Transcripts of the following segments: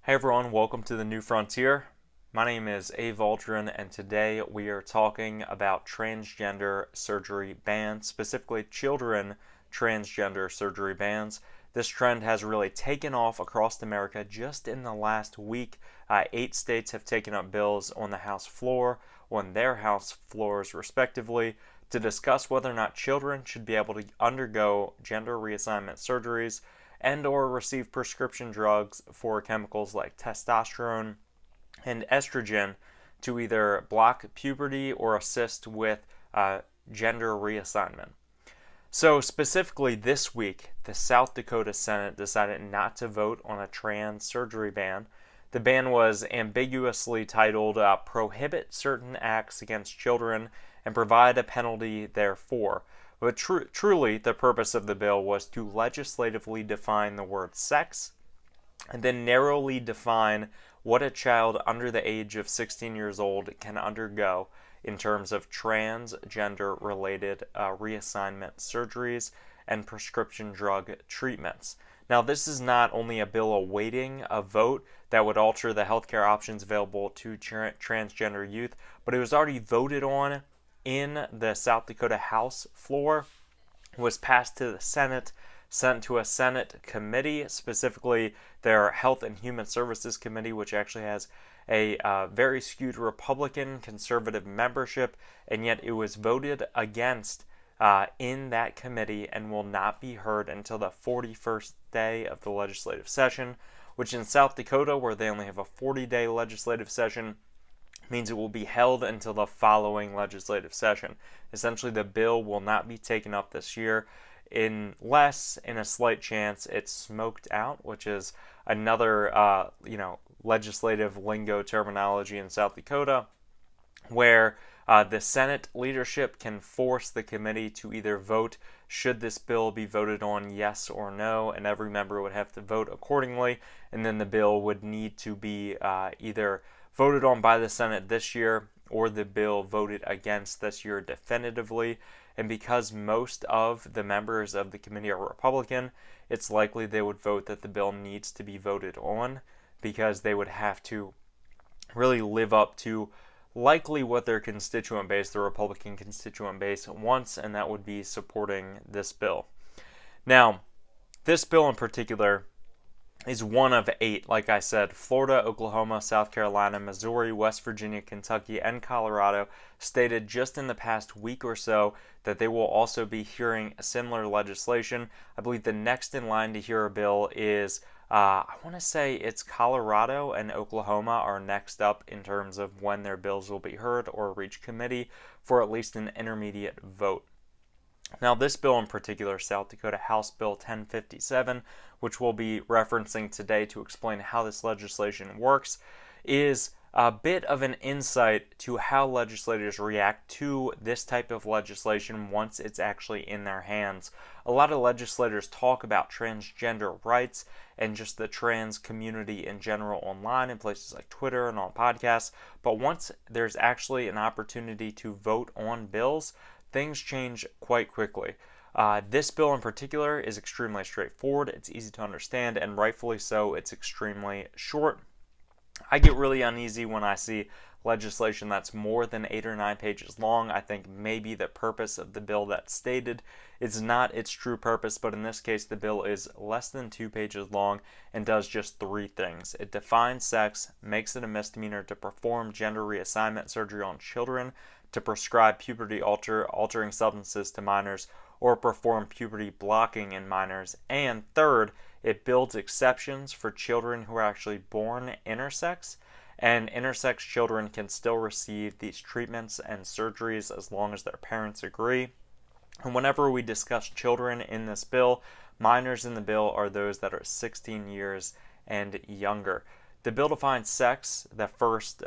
Hey everyone, welcome to the New Frontier. My name is Abe Aldrin, and today we are talking about transgender surgery bans, specifically children transgender surgery bans. This trend has really taken off across America just in the last week. 8 states have taken up bills on the House floor, on their House floors respectively, to discuss whether or not children should be able to undergo gender reassignment surgeries and or receive prescription drugs for chemicals like testosterone and estrogen to either block puberty or assist with gender reassignment. So specifically this week, the South Dakota Senate decided not to vote on a trans surgery ban. The ban was ambiguously titled Prohibit Certain Acts Against Children and Provide a Penalty Therefor. But truly, the purpose of the bill was to legislatively define the word sex and then narrowly define what a child under the age of 16 years old can undergo in terms of transgender-related reassignment surgeries and prescription drug treatments. Now, this is not only a bill awaiting a vote that would alter the healthcare options available to transgender youth, but it was already voted on in the South Dakota House floor, was passed to the Senate, sent to a Senate committee, specifically their Health and Human Services Committee, which actually has a very skewed Republican conservative membership, and yet it was voted against in that committee and will not be heard until the 41st day of the legislative session, which in South Dakota, where they only have a 40-day legislative session, means it will be held until the following legislative session. Essentially, the bill will not be taken up this year unless, in a slight chance, it's smoked out, which is another, legislative lingo terminology in South Dakota, where the Senate leadership can force the committee to either vote should this bill be voted on yes or no, and every member would have to vote accordingly, and then the bill would need to be either voted on by the Senate this year or the bill voted against this year definitively. And because most of the members of the committee are Republican, it's likely they would vote that the bill needs to be voted on, because they would have to really live up to likely what their constituent base, the Republican constituent base, wants, and that would be supporting this bill. Now, this bill in particular is one of 8, like I said. Florida, Oklahoma, South Carolina, Missouri, West Virginia, Kentucky, and Colorado stated just in the past week or so that they will also be hearing similar legislation. I believe the next in line to hear a bill is, I want to say it's Colorado and Oklahoma are next up in terms of when their bills will be heard or reach committee for at least an intermediate vote. Now, this bill in particular, South Dakota House Bill 1057, which we'll be referencing today to explain how this legislation works, is a bit of an insight to how legislators react to this type of legislation once it's actually in their hands. A lot of legislators talk about transgender rights and just the trans community in general online in places like Twitter and on podcasts, but once there's actually an opportunity to vote on bills, things change quite quickly. This bill in particular is extremely straightforward. It's easy to understand, and rightfully so, it's extremely short. I get really uneasy when I see legislation that's more than 8 or 9 pages long. I think maybe the purpose of the bill that's stated is not its true purpose, but in this case, the bill is less than 2 pages long and does just 3 things. It defines sex, makes it a misdemeanor to perform gender reassignment surgery on children, to prescribe puberty altering substances to minors, or perform puberty blocking in minors. And third, it builds exceptions for children who are actually born intersex, and intersex children can still receive these treatments and surgeries as long as their parents agree. And whenever we discuss children in this bill, minors in the bill are those that are 16 years and younger. The bill defines sex, the first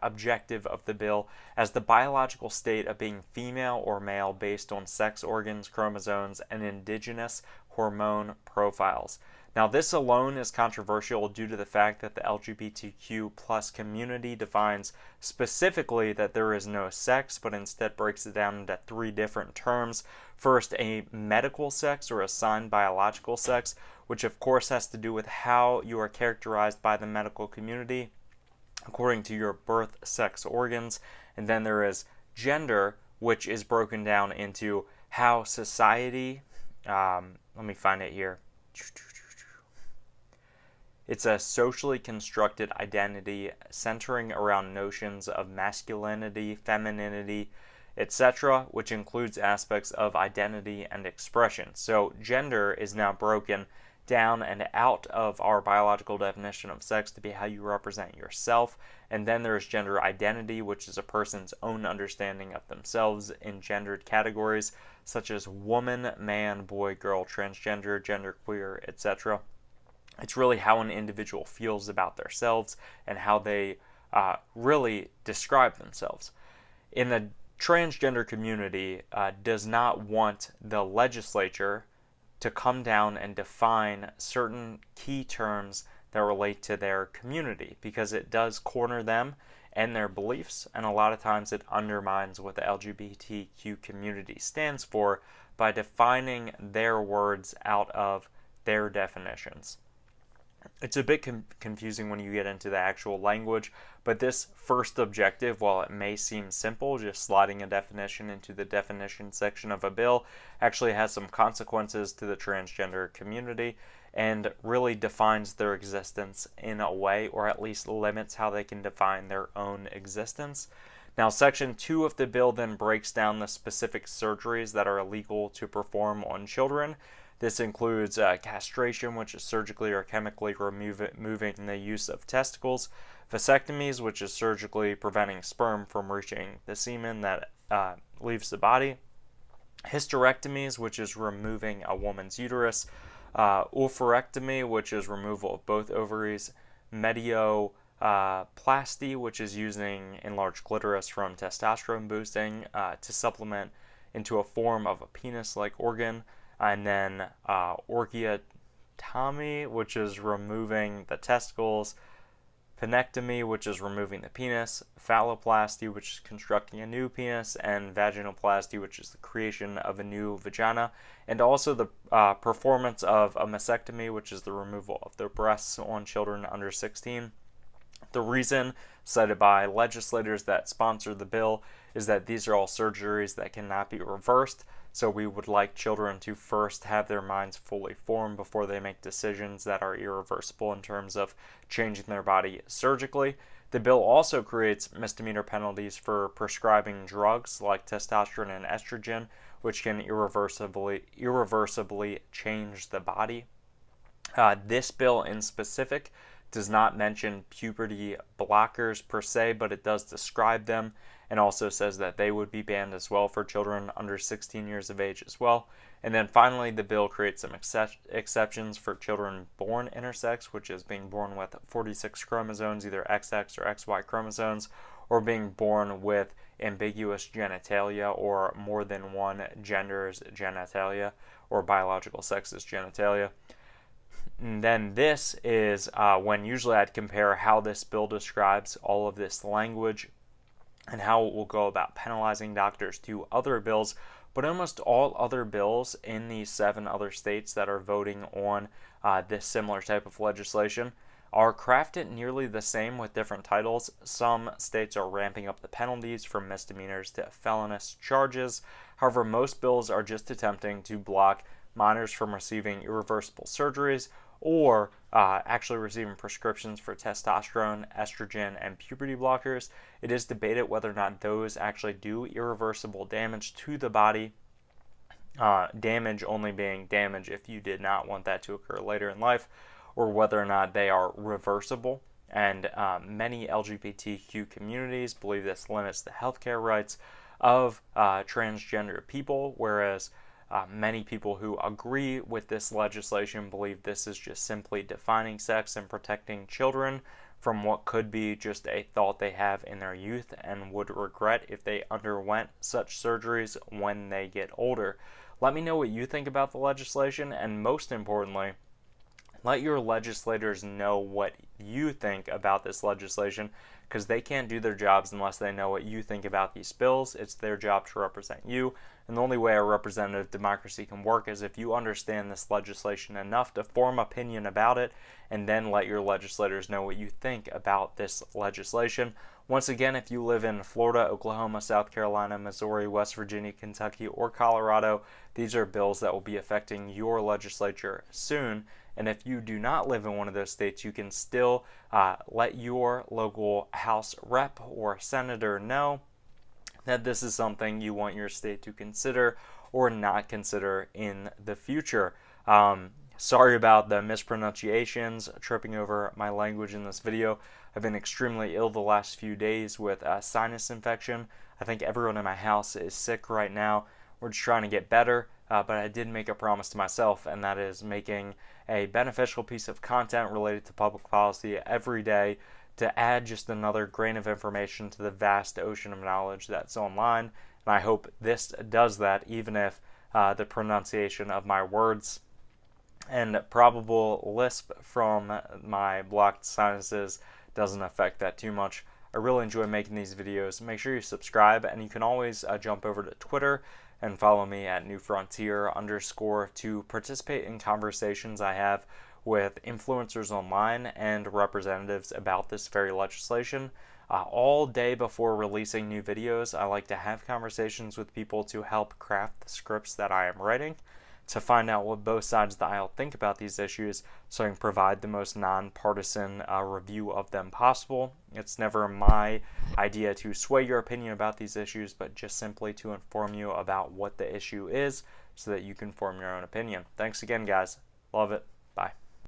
objective of the bill, as the biological state of being female or male based on sex organs, chromosomes, and indigenous hormone profiles. Now, this alone is controversial due to the fact that the LGBTQ plus community defines specifically that there is no sex, but instead breaks it down into 3 different terms. First, a medical sex or assigned biological sex, which of course has to do with how you are characterized by the medical community according to your birth sex organs. And then there is gender, which is broken down into how society, let me find it here. It's a socially constructed identity centering around notions of masculinity, femininity, etc., which includes aspects of identity and expression. So gender is now broken down and out of our biological definition of sex to be how you represent yourself. And then there's gender identity, which is a person's own understanding of themselves in gendered categories such as woman, man, boy, girl, transgender, genderqueer, etc. It's really how an individual feels about themselves and how they really describe themselves. In the transgender community does not want the legislature to come down and define certain key terms that relate to their community, because it does corner them and their beliefs, and a lot of times it undermines what the LGBTQ community stands for by defining their words out of their definitions. It's a bit confusing when you get into the actual language, but this first objective, while it may seem simple, just sliding a definition into the definition section of a bill, actually has some consequences to the transgender community and really defines their existence in a way, or at least limits how they can define their own existence. Now, Section 2 of the bill then breaks down the specific surgeries that are illegal to perform on children. This includes castration, which is surgically or chemically removing the use of testicles, vasectomies, which is surgically preventing sperm from reaching the semen that leaves the body, hysterectomies, which is removing a woman's uterus, oophorectomy, which is removal of both ovaries, medioplasty, which is using enlarged clitoris from testosterone boosting to supplement into a form of a penis-like organ, and then orchiotomy, which is removing the testicles, penectomy, which is removing the penis, phalloplasty, which is constructing a new penis, and vaginoplasty, which is the creation of a new vagina, and also the performance of a mastectomy, which is the removal of the breasts on children under 16. The reason cited by legislators that sponsor the bill is that these are all surgeries that cannot be reversed, so we would like children to first have their minds fully formed before they make decisions that are irreversible in terms of changing their body surgically. The bill also creates misdemeanor penalties for prescribing drugs like testosterone and estrogen, which can irreversibly change the body. This bill in specific does not mention puberty blockers per se, but it does describe them, and also says that they would be banned as well for children under 16 years of age as well. And then finally, the bill creates some exceptions for children born intersex, which is being born with 46 chromosomes, either XX or XY chromosomes, or being born with ambiguous genitalia, or more than one gender's genitalia, or biological sex's genitalia. And then this is when usually I'd compare how this bill describes all of this language and how it will go about penalizing doctors to other bills. But almost all other bills in the 7 other states that are voting on this similar type of legislation are crafted nearly the same with different titles. Some states are ramping up the penalties from misdemeanors to felonious charges. However, most bills are just attempting to block minors from receiving irreversible surgeries or actually receiving prescriptions for testosterone, estrogen, and puberty blockers. It is debated whether or not those actually do irreversible damage to the body. Damage only being damage if you did not want that to occur later in life, or whether or not they are reversible. And many LGBTQ communities believe this limits the healthcare rights of transgender people, whereas many people who agree with this legislation believe this is just simply defining sex and protecting children from what could be just a thought they have in their youth and would regret if they underwent such surgeries when they get older. Let me know what you think about the legislation, and most importantly, Let your legislators know what you think about this legislation, because they can't do their jobs unless they know what you think about these bills. It's their job to represent you, and the only way a representative democracy can work is if you understand this legislation enough to form opinion about it, and then let your legislators know what you think about this legislation. Once again, if you live in Florida, Oklahoma, South Carolina, Missouri, West Virginia, Kentucky, or Colorado, these are bills that will be affecting your legislature soon. And if you do not live in one of those states, you can still let your local House rep or senator know that this is something you want your state to consider or not consider in the future. Sorry about the mispronunciations, tripping over my language in this video. I've been extremely ill the last few days with a sinus infection. I think everyone in my house is sick right now. We're just trying to get better, but I did make a promise to myself, and that is making a beneficial piece of content related to public policy every day to add just another grain of information to the vast ocean of knowledge that's online. And I hope this does that, even if the pronunciation of my words and probable lisp from my blocked sinuses doesn't affect that too much. I really enjoy making these videos. Make sure you subscribe, and you can always jump over to Twitter and follow me at @newfrontier_ to participate in conversations I have with influencers online and representatives about this very legislation. All day before releasing new videos, I like to have conversations with people to help craft the scripts that I am writing, to find out what both sides of the aisle think about these issues, so I can provide the most nonpartisan review of them possible. It's never my idea to sway your opinion about these issues, but just simply to inform you about what the issue is so that you can form your own opinion. Thanks again, guys. Love it. Bye.